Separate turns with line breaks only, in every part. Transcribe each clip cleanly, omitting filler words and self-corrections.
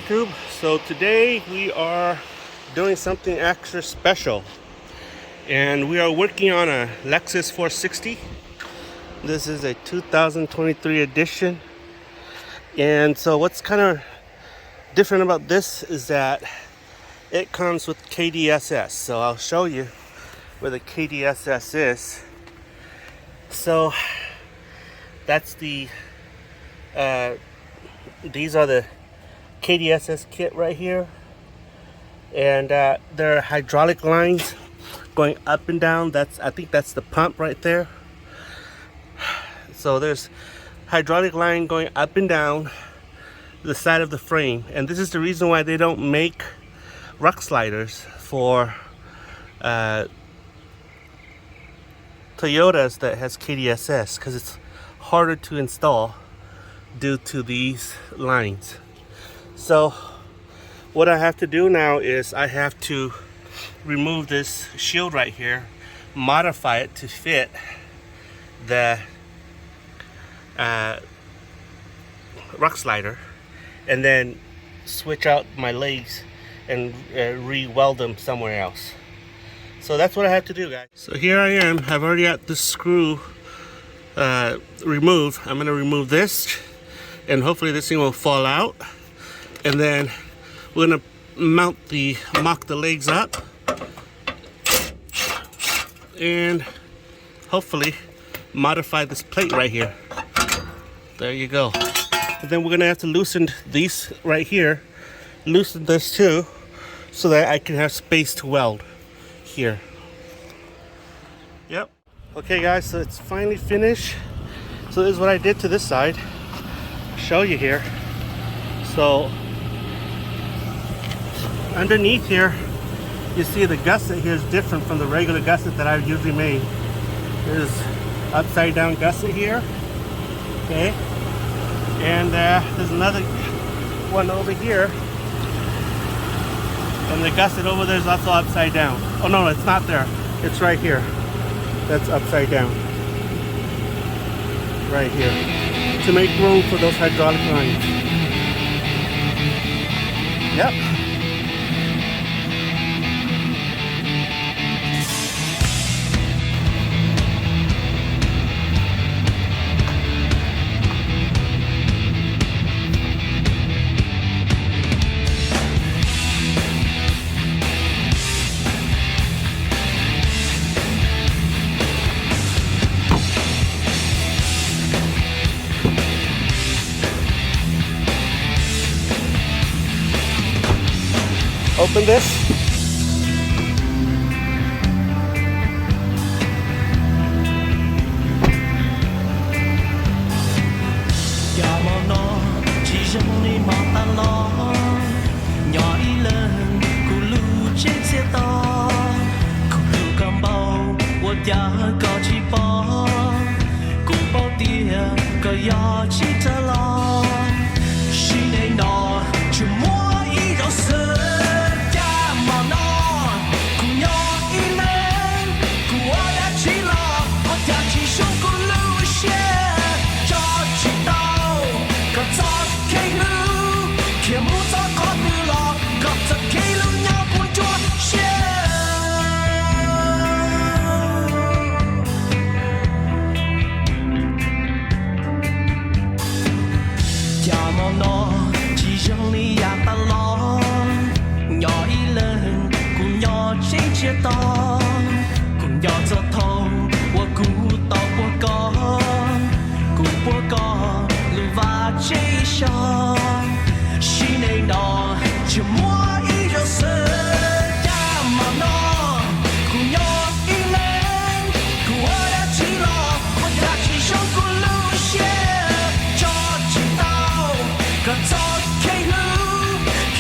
YouTube. So today we are doing something extra special, and we are working on a Lexus 460. This is a 2023 edition, and so what's kind of different about this is that it comes with KDSs. So I'll show you where the KDSs is. So that's the these are the KDSs kit right here, and there are hydraulic lines going up and down. I think that's the pump right there. So there's hydraulic line going up and down the side of the frame, and this is the reason why they don't make Rocksliders for Toyotas that has KDSs, because it's harder to install due to these lines. So what I have to do now is I have to remove this shield right here, modify it to fit the Rockslider, and then switch out my legs and re-weld them somewhere else. So that's what I have to do, guys. So here I am. I've already got this screw removed. I'm going to remove this, and hopefully this thing will fall out. And then we're going to mock the legs up, and hopefully modify this plate right here. There you go. And then we're going to have to loosen these right here, loosen this too, so that I can have space to weld here. Yep. Okay guys, so it's finally finished. So this is what I did to this side. I'll show you here. So underneath here, you see the gusset here is different from the regular gusset that I've usually made. There's upside down gusset here, okay, and there's another one over here, and the gusset over there is also upside down. Oh no, it's not there, it's right here. That's upside down right here to make room for those hydraulic lines. Yep. Open this.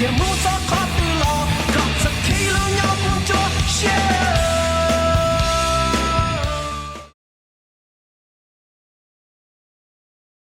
Can't move